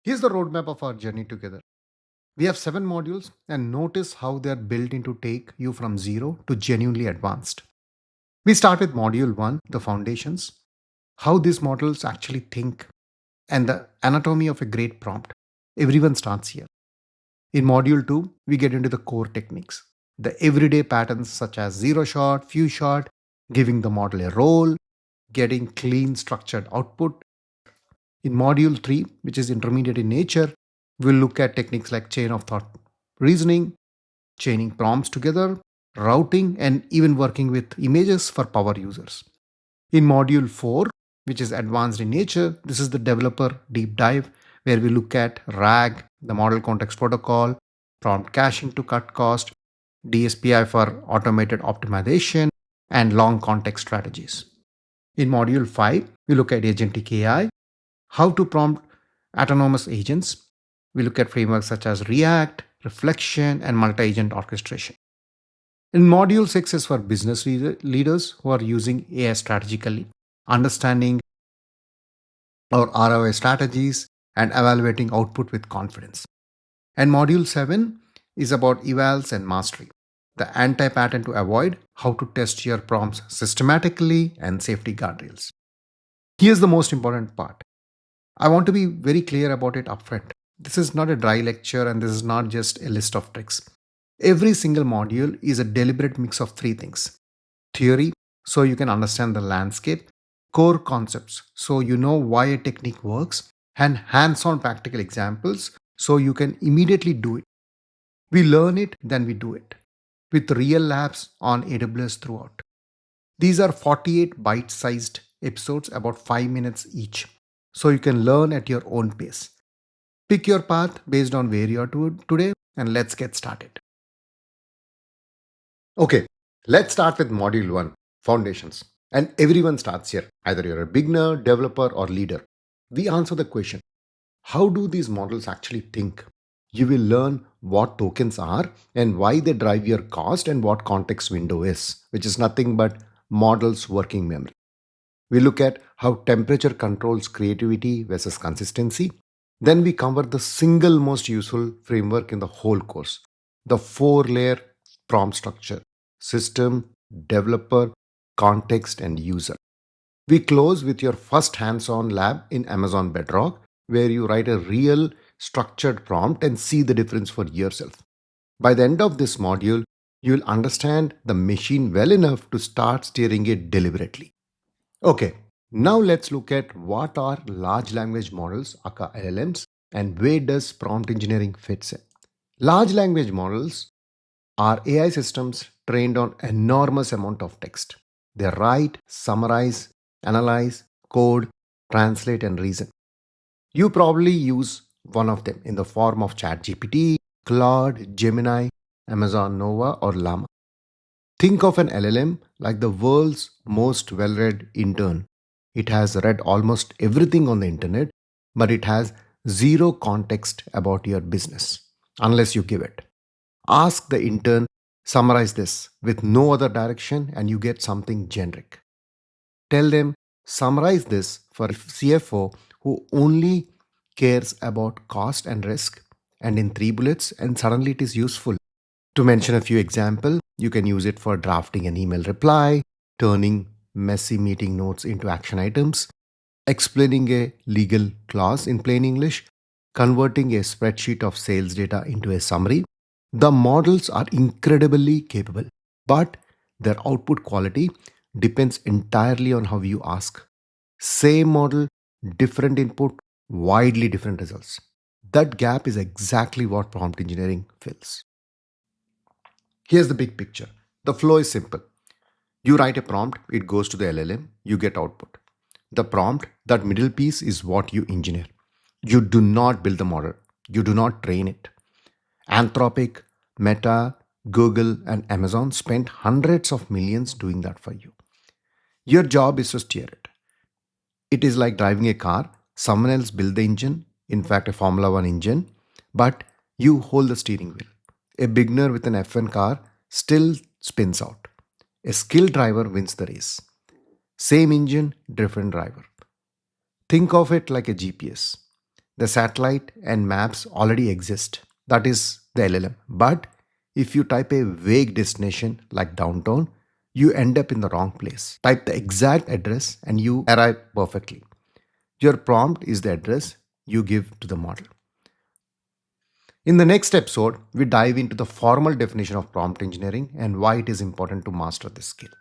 Here's the roadmap of our journey together. We have 7 modules and notice how they are built in to take you from zero to genuinely advanced. We start with module 1, the foundations, how these models actually think, and the anatomy of a great prompt. Everyone starts here. In module 2, we get into the core techniques, the everyday patterns such as zero shot, few shot, giving the model a role, getting clean structured output. In module 3, which is intermediate in nature, we'll look at techniques like chain of thought reasoning, chaining prompts together, routing, and even working with images for power users. In module 4, which is advanced in nature, this is the developer deep dive where we look at RAG, the model context protocol, prompt caching to cut cost, DSPI for automated optimization, and long context strategies. In module 5, we look at agentic AI, how to prompt autonomous agents. We look at frameworks such as React, reflection, and multi-agent orchestration. In module 6 is for business leaders who are using AI strategically, understanding our ROI strategies, and evaluating output with confidence. And module 7 is about evals and mastery, the anti-pattern to avoid how to test your prompts systematically and safety guardrails. Here's the most important part. I want to be very clear about it upfront. This is not a dry lecture and this is not just a list of tricks. Every single module is a deliberate mix of 3 things: theory, so you can understand the landscape, core concepts, so you know why a technique works, and hands on practical examples, so you can immediately do it. We learn it, then we do it, with real labs on AWS throughout. These are 48 bite sized episodes, about 5 minutes each, so you can learn at your own pace. Pick your path based on where you are today, and let's get started. Okay, let's start with module 1, foundations. And everyone starts here. Either you're a beginner, developer, or leader. We answer the question, how do these models actually think? You will learn what tokens are and why they drive your cost and what context window is, which is nothing but models working memory. We look at how temperature controls creativity versus consistency. Then we cover the single most useful framework in the whole course, the 4-layer prompt structure: system, developer, context, and user. We close with your first hands on lab in Amazon Bedrock, where you write a real structured prompt and see the difference for yourself. By the end of this module, you will understand the machine well enough to start steering it deliberately. Okay, now let's look at what are large language models, aka LLMs, and where does prompt engineering fits in. Large language models are AI systems trained on enormous amount of text. They write, summarize, analyze, code, translate, and reason. You probably use one of them in the form of ChatGPT, Claude, Gemini, Amazon Nova, or Llama. Think of an LLM like the world's most well-read intern. It has read almost everything on the internet, but it has zero context about your business unless you give it. Ask the intern, summarize this with no other direction, and you get something generic. Tell them, summarize this for a CFO who only cares about cost and risk, and in 3 bullets, and suddenly it is useful. To mention a few examples, you can use it for drafting an email reply, turning messy meeting notes into action items, explaining a legal clause in plain English, converting a spreadsheet of sales data into a summary. The models are incredibly capable, but their output quality depends entirely on how you ask. Same model, different input, widely different results. That gap is exactly what prompt engineering fills. Here's the big picture. The flow is simple. You write a prompt, it goes to the LLM, you get output. The prompt, that middle piece, is what you engineer. You do not build the model, you do not train it. Anthropic, Meta, Google, and Amazon spent hundreds of millions doing that for you. Your job is to steer it. It is like driving a car. Someone else built the engine, in fact, a Formula One engine, but you hold the steering wheel. A beginner with an F1 car still spins out. A skilled driver wins the race. Same engine, different driver. Think of it like a GPS. The satellite and maps already exist. That is the LLM. But if you type a vague destination like downtown, you end up in the wrong place. Type the exact address and you arrive perfectly. Your prompt is the address you give to the model. In the next episode, we dive into the formal definition of prompt engineering and why it is important to master this skill.